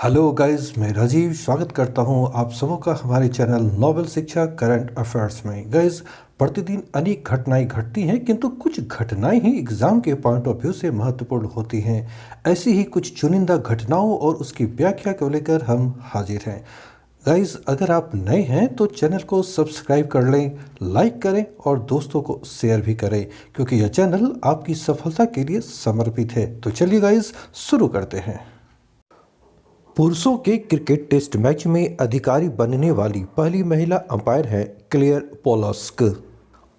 Hello guys, मैं राजीव स्वागत करता हूं आप सबों का हमारे चैनल नोबेल शिक्षा करंट अफेयर्स में। गाइस, प्रतिदिन अनेक घटनाएं घटती हैं, किंतु कुछ घटनाएं ही एग्ज़ाम के पॉइंट ऑफ व्यू से महत्वपूर्ण होती हैं। ऐसी ही कुछ चुनिंदा घटनाओं और उसकी व्याख्या को लेकर हम हाजिर हैं। गाइस, अगर आप नए हैं तो चैनल को सब्सक्राइब कर लें, लाइक करें और दोस्तों को शेयर भी करें, क्योंकि यह चैनल आपकी सफलता के लिए समर्पित है। तो चलिए गाइस, शुरू करते हैं। पुरुषों के क्रिकेट टेस्ट मैच में अधिकारी बनने वाली पहली महिला अंपायर है क्लेयर पोलस्क।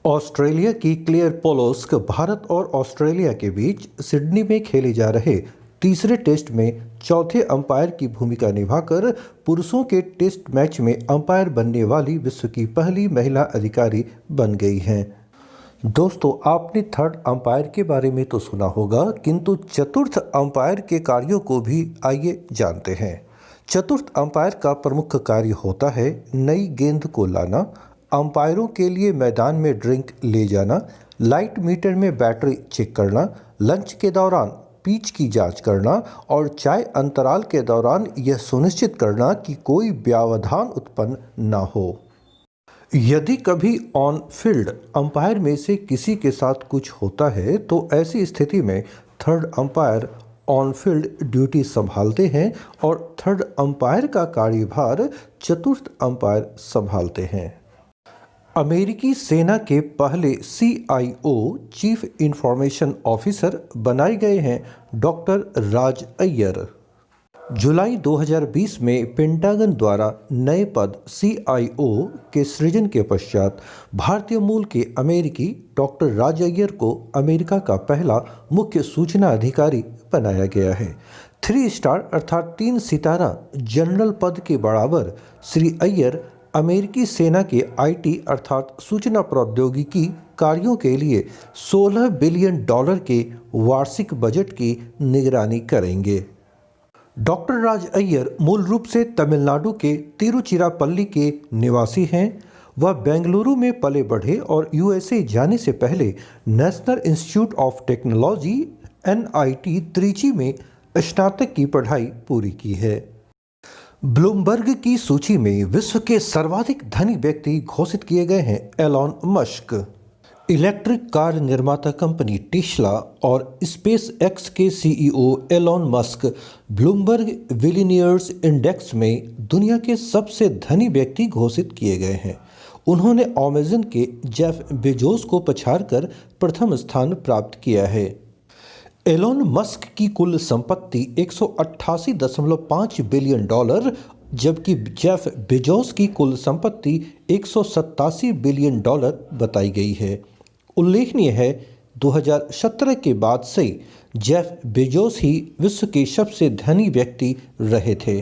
ऑस्ट्रेलिया की क्लेयर पोलस्क भारत और ऑस्ट्रेलिया के बीच सिडनी में खेले जा रहे तीसरे टेस्ट में चौथे अंपायर की भूमिका निभाकर पुरुषों के टेस्ट मैच में अंपायर बनने वाली विश्व की पहली महिला अधिकारी बन गई हैं। दोस्तों, आपने थर्ड अंपायर के बारे में तो सुना होगा, किंतु चतुर्थ अंपायर के कार्यों को भी आइए जानते हैं। चतुर्थ अंपायर का प्रमुख कार्य होता है नई गेंद को लाना, अंपायरों के लिए मैदान में ड्रिंक ले जाना, लाइट मीटर में बैटरी चेक करना, लंच के दौरान पिच की जांच करना और चाय अंतराल के दौरान यह सुनिश्चित करना कि कोई व्यवधान उत्पन्न न हो। यदि कभी ऑन फील्ड अंपायर में से किसी के साथ कुछ होता है तो ऐसी स्थिति में third umpire on field duty संभालते हैं और थर्ड अंपायर का कार्यभार चतुर्थ अंपायर संभालते हैं। अमेरिकी सेना के पहले CIO चीफ इंफॉर्मेशन ऑफिसर बनाए गए हैं डॉक्टर राज अय्यर। जुलाई 2020 में पेंटागन द्वारा नए पद CIO के सृजन के पश्चात भारतीय मूल के अमेरिकी डॉक्टर राज अय्यर को अमेरिका का पहला मुख्य सूचना अधिकारी बनाया गया है। 3 स्टार अर्थात 3 सितारा जनरल पद के बराबर श्री अय्यर अमेरिकी सेना के IT अर्थात सूचना प्रौद्योगिकी कार्यों के लिए $16 बिलियन के वार्षिक बजट की निगरानी करेंगे। डॉक्टर राज अय्यर मूल रूप से तमिलनाडु के तिरुचिरापल्ली के निवासी हैं। वह बेंगलुरु में पले बढ़े और USA जाने से पहले national institute of technology NIT Trichy में स्नातक की पढ़ाई पूरी की है। ब्लूमबर्ग की सूची में विश्व के सर्वाधिक धनी व्यक्ति घोषित किए गए हैं एलॉन मस्क। इलेक्ट्रिक कार निर्माता कंपनी टेस्ला और स्पेस एक्स के CEO Elon Musk Bloomberg billionaires index में दुनिया के सबसे धनी व्यक्ति घोषित किए गए हैं। उन्होंने अमेज़न के जेफ बेजोस को पछाड़कर प्रथम स्थान प्राप्त किया है। एलॉन मस्क की कुल संपत्ति $188.5 बिलियन, जबकि जेफ बेजोस की कुल संपत्ति $187 बिलियन बताई गई है। उल्लेखनीय है, 2017 के बाद से जेफ बेजोस ही विश्व के सबसे धनी व्यक्ति रहे थे।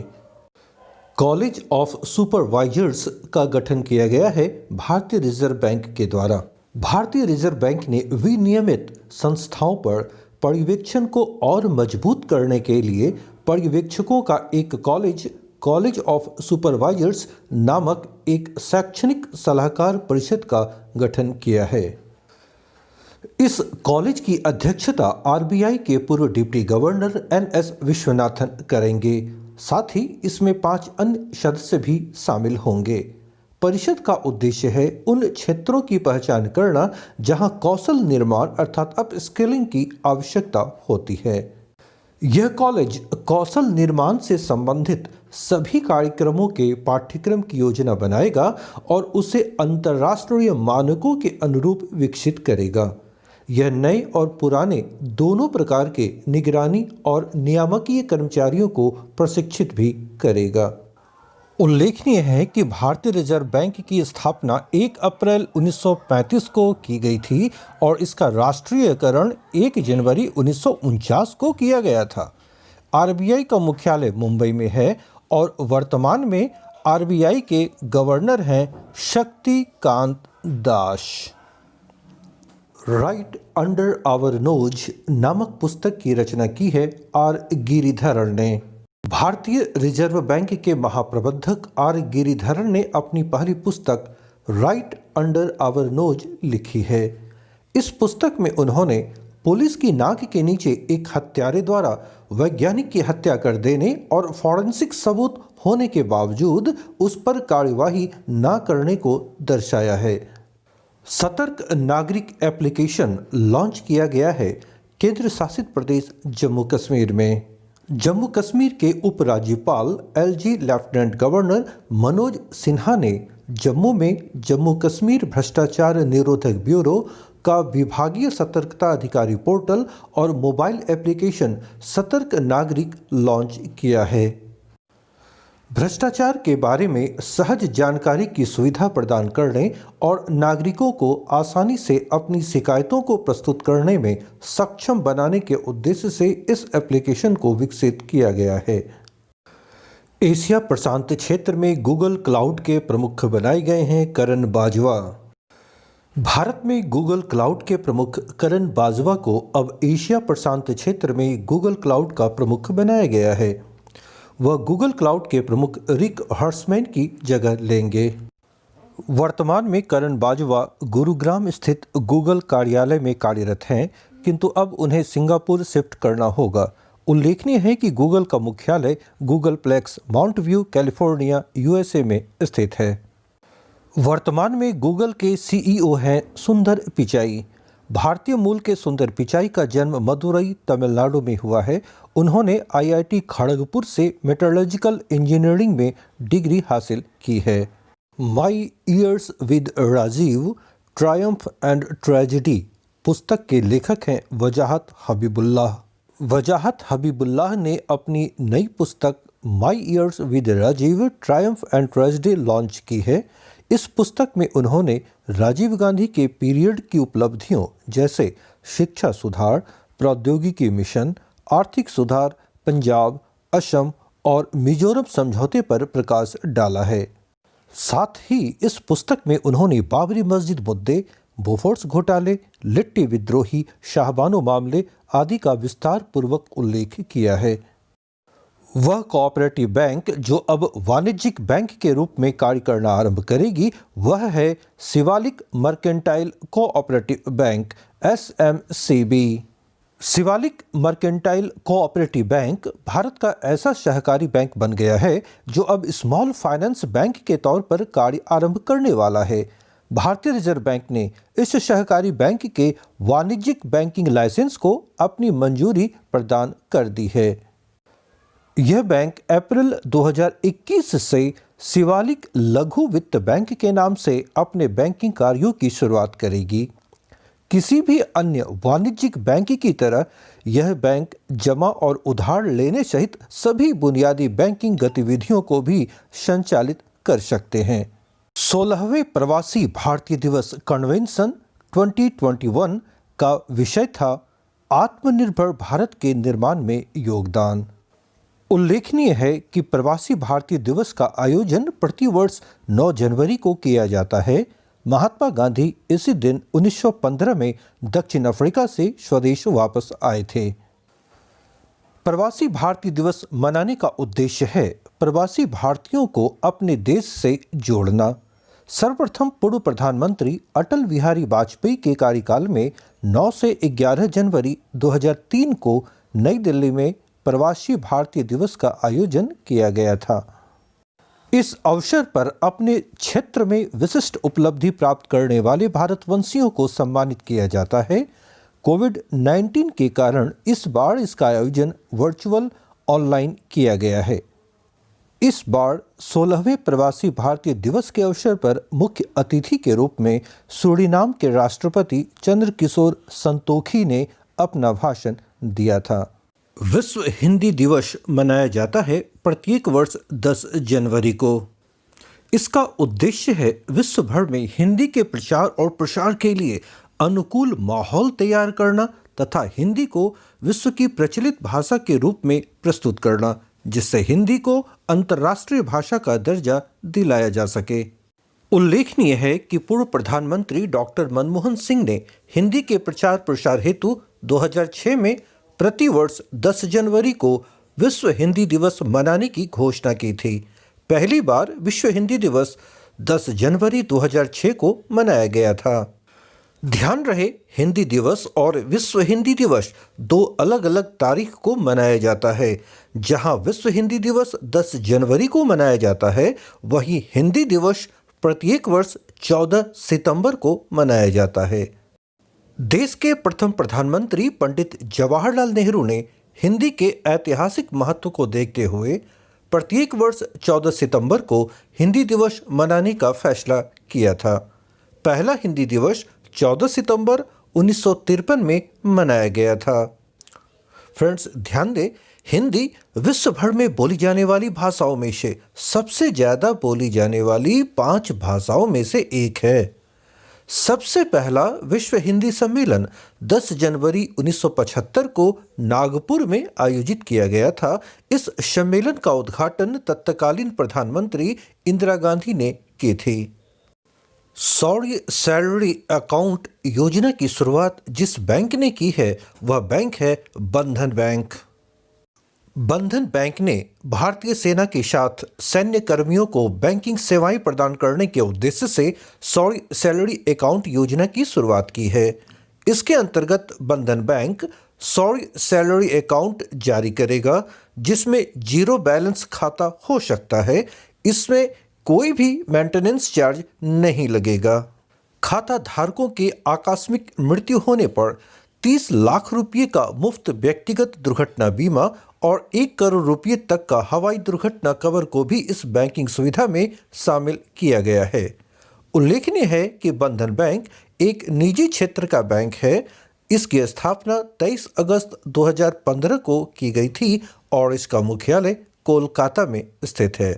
कॉलेज ऑफ सुपरवाइजर्स का गठन किया गया है भारतीय रिजर्व बैंक के द्वारा। भारतीय रिजर्व बैंक ने विनियमित संस्थाओं पर पर्यवेक्षण को और मजबूत करने के लिए पर्यवेक्षकों का एक कॉलेज ऑफ सुपरवाइजर्स नामक एक शैक्षणिक सलाहकार परिषद का गठन किया है। इस कॉलेज की अध्यक्षता RBI के पूर्व डिप्टी गवर्नर NS विश्वनाथन करेंगे। साथ ही इसमें 5 अन्य सदस्य भी शामिल होंगे। परिषद का उद्देश्य है उन क्षेत्रों की पहचान करना जहां कौशल निर्माण अर्थात अपस्किलिंग की आवश्यकता होती है। यह कॉलेज कौशल निर्माण से संबंधित सभी कार्यक्रमों के पाठ्यक्रम की योजना बनाएगा और उसे अंतर्राष्ट्रीय मानकों के अनुरूप विकसित करेगा। यह नए और पुराने दोनों प्रकार के निगरानी और नियामकीय कर्मचारियों को प्रशिक्षित भी करेगा। उल्लेखनीय है कि भारतीय रिजर्व बैंक की स्थापना 1 अप्रैल 1935 को की गई थी और इसका राष्ट्रीयकरण 1 जनवरी 1949 को किया गया था। RBI का मुख्यालय मुंबई में है और वर्तमान में RBI के गवर्नर हैं Shaktikanta Das. Right under our nose नामक पुस्तक की रचना की है R गिरिधरन ने। भारतीय रिजर्व बैंक के महाप्रबंधक R गिरिधरन ने अपनी पहली पुस्तक राइट अंडर आवर नोज लिखी है। इस पुस्तक में उन्होंने पुलिस की नाक के नीचे एक हत्यारे द्वारा वैज्ञानिक की हत्या कर देने और फॉरेंसिक सबूत होने के बावजूद उस पर कार्यवाही न करने को दर्शाया है। सतर्क नागरिक एप्लीकेशन लॉन्च किया गया है केंद्र शासित प्रदेश जम्मू कश्मीर में। जम्मू कश्मीर के उपराज्यपाल LG lieutenant governor Manoj Sinha ने जम्मू में जम्मू कश्मीर भ्रष्टाचार निरोधक ब्यूरो का विभागीय सतर्कता अधिकारी पोर्टल और मोबाइल एप्लीकेशन सतर्क नागरिक लॉन्च किया है। भ्रष्टाचार के बारे में सहज जानकारी की सुविधा प्रदान करने और नागरिकों को आसानी से अपनी शिकायतों को प्रस्तुत करने में सक्षम बनाने के उद्देश्य से इस एप्लीकेशन को विकसित किया गया है। एशिया प्रशांत क्षेत्र में गूगल क्लाउड के प्रमुख बनाए गए हैं करण बाजवा। भारत में गूगल क्लाउड के प्रमुख करण बाजवा को अब एशिया प्रशांत क्षेत्र में गूगल क्लाउड का प्रमुख बनाया गया है। वह गूगल क्लाउड के प्रमुख रिक हर्समैन की जगह लेंगे। वर्तमान में करण बाजवा गुरुग्राम स्थित गूगल कार्यालय में कार्यरत हैं, किंतु अब उन्हें सिंगापुर शिफ्ट करना होगा। उल्लेखनीय है कि गूगल का मुख्यालय Googleplex Mount View California USA में स्थित है। वर्तमान में गूगल के सीईओ हैं सुंदर पिचाई। भारतीय मूल के सुंदर पिचाई का जन्म मदुरई तमिलनाडु में हुआ है। उन्होंने आईआईटी खड़गपुर से मेटलर्जिकल इंजीनियरिंग में डिग्री हासिल की है। My years with Rajiv, triumph and tragedy पुस्तक के लेखक हैं वजाहत हबीबुल्लाह। वजाहत हबीबुल्लाह ने अपनी नई पुस्तक my years with Rajiv, triumph and tragedy launch की है। इस पुस्तक में उन्होंने राजीव गांधी के पीरियड की उपलब्धियों जैसे शिक्षा सुधार, प्रौद्योगिकी मिशन, आर्थिक सुधार, पंजाब, असम और मिजोरम समझौते पर प्रकाश डाला है। साथ ही इस पुस्तक में उन्होंने बाबरी मस्जिद मुद्दे, बोफोर्स घोटाले, लिट्टी विद्रोही, शाहबानो मामले आदि का विस्तार पूर्वक उल्लेख किया है। वह कोऑपरेटिव बैंक जो अब वाणिज्यिक बैंक के रूप में कार्य करना आरंभ करेगी, वह है Shivalik mercantile cooperative bank SMCB। Shivalik mercantile cooperative bank Bharat का ऐसा सहकारी बैंक बन गया है जो अब स्मॉल फाइनेंस बैंक के तौर पर कार्य आरंभ करने वाला है। भारतीय रिजर्व बैंक ने इस सहकारी बैंक के वाणिज्यिक बैंकिंग लाइसेंस को अपनी मंजूरी प्रदान कर दी है। यह बैंक अप्रैल 2021 से शिवालिक लघु वित्त बैंक के नाम से अपने बैंकिंग कार्यों की शुरुआत करेगी। किसी भी अन्य वाणिज्यिक बैंक की तरह यह बैंक जमा और उधार लेने सहित सभी बुनियादी बैंकिंग गतिविधियों को भी संचालित कर सकते हैं। 16वें प्रवासी भारतीय दिवस कन्वेंशन 2021 का विषय था आत्मनिर्भर भारत के निर्माण में योगदान। उल्लेखनीय है कि प्रवासी भारतीय दिवस का आयोजन प्रतिवर्ष 9 जनवरी को किया जाता है। महात्मा गांधी इसी दिन 1915 में दक्षिण अफ्रीका से स्वदेश वापस आए थे। प्रवासी भारतीय दिवस मनाने का उद्देश्य है प्रवासी भारतीयों को अपने देश से जोड़ना। सर्वप्रथम पूर्व प्रधानमंत्री अटल बिहारी वाजपेयी के कार्यकाल में 9 से 11 जनवरी 2003 को नई दिल्ली में प्रवासी भारतीय दिवस का आयोजन किया गया था। इस अवसर पर अपने क्षेत्र में विशिष्ट उपलब्धि प्राप्त करने वाले भारतवंशियों को सम्मानित किया जाता है। कोविड-19 के कारण इस बार इसका आयोजन वर्चुअल ऑनलाइन किया गया है। इस बार 16वें प्रवासी भारतीय दिवस के अवसर पर मुख्य अतिथि के रूप में सूरीनाम के राष्ट्रपति चंद्रकिशोर संतोखी ने अपना भाषण दिया था। विश्व हिंदी दिवस मनाया जाता है प्रत्येक वर्ष 10 जनवरी को। इसका उद्देश्य है विश्व भर में हिंदी के प्रचार और प्रसार के लिए अनुकूल माहौल तैयार करना तथा हिंदी को विश्व की प्रचलित भाषा के रूप में प्रस्तुत करना, जिससे हिंदी को अंतर्राष्ट्रीय भाषा का दर्जा दिलाया जा सके। उल्लेखनीय है कि पूर्व प्रधानमंत्री डॉक्टर मनमोहन सिंह ने हिंदी के प्रचार प्रसार हेतु 2006 में प्रतिवर्ष 10 जनवरी को विश्व हिंदी दिवस मनाने की घोषणा की थी। पहली बार विश्व हिंदी दिवस 10 जनवरी 2006 को मनाया गया था। ध्यान रहे, हिंदी दिवस और विश्व हिंदी दिवस दो अलग अलग तारीख को मनाया जाता है। जहां विश्व हिंदी दिवस 10 जनवरी को मनाया जाता है, वहीं हिंदी दिवस प्रत्येक वर्ष 14 सितंबर को मनाया जाता है। देश के प्रथम प्रधानमंत्री पंडित जवाहरलाल नेहरू ने हिंदी के ऐतिहासिक महत्व को देखते हुए प्रत्येक वर्ष 14 सितंबर को हिंदी दिवस मनाने का फैसला किया था। पहला हिंदी दिवस 14 सितंबर 1953 में मनाया गया था। फ्रेंड्स, ध्यान दें, हिंदी विश्व भर में बोली जाने वाली भाषाओं में से सबसे ज़्यादा बोली जाने वाली 5 भाषाओं में से एक है। सबसे पहला विश्व हिंदी सम्मेलन 10 जनवरी 1975 को नागपुर में आयोजित किया गया था। इस सम्मेलन का उद्घाटन तत्कालीन प्रधानमंत्री इंदिरा गांधी ने की थी। सौर्य सैलरी अकाउंट योजना की शुरुआत जिस बैंक ने की है, वह बैंक है बंधन बैंक। बंधन बैंक ने भारतीय सेना के साथ सैन्य कर्मियों को बैंकिंग सेवाएं प्रदान करने के उद्देश्य से सौर्य सैलरी अकाउंट योजना की शुरुआत की है। इसके अंतर्गत बंधन बैंक सौर्य सैलरी अकाउंट जारी करेगा, जिसमें जीरो बैलेंस खाता हो सकता है। इसमें कोई भी मेंटेनेंस चार्ज नहीं लगेगा। खाता धारकों के आकस्मिक मृत्यु होने पर 30 लाख रुपये का मुफ्त व्यक्तिगत दुर्घटना बीमा और 1 करोड़ रुपये तक का हवाई दुर्घटना कवर को भी इस बैंकिंग सुविधा में शामिल किया गया है। उल्लेखनीय है कि बंधन बैंक एक निजी क्षेत्र का बैंक है। इसकी स्थापना 23 अगस्त 2015 को की गई थी और इसका मुख्यालय कोलकाता में स्थित है।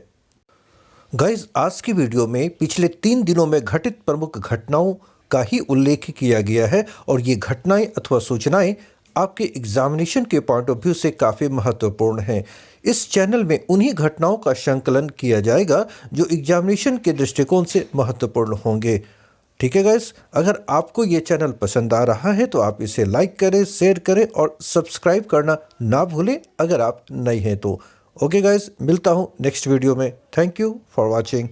गाइस, आज की वीडियो में पिछले 3 दिनों में घटित प्रमुख घटनाओं का ही उल्लेख किया गया है और ये घटनाएं अथवा सूचनाएं आपके एग्जामिनेशन के पॉइंट ऑफ व्यू से काफ़ी महत्वपूर्ण हैं। इस चैनल में उन्हीं घटनाओं का संकलन किया जाएगा जो एग्जामिनेशन के दृष्टिकोण से महत्वपूर्ण होंगे। ठीक है गाइस, अगर आपको ये चैनल पसंद आ रहा है तो आप इसे लाइक करें, शेयर करें और सब्सक्राइब करना ना भूलें अगर आप नए हैं तो। ओके गाइस, मिलता हूँ नेक्स्ट वीडियो में। Thank you for watching.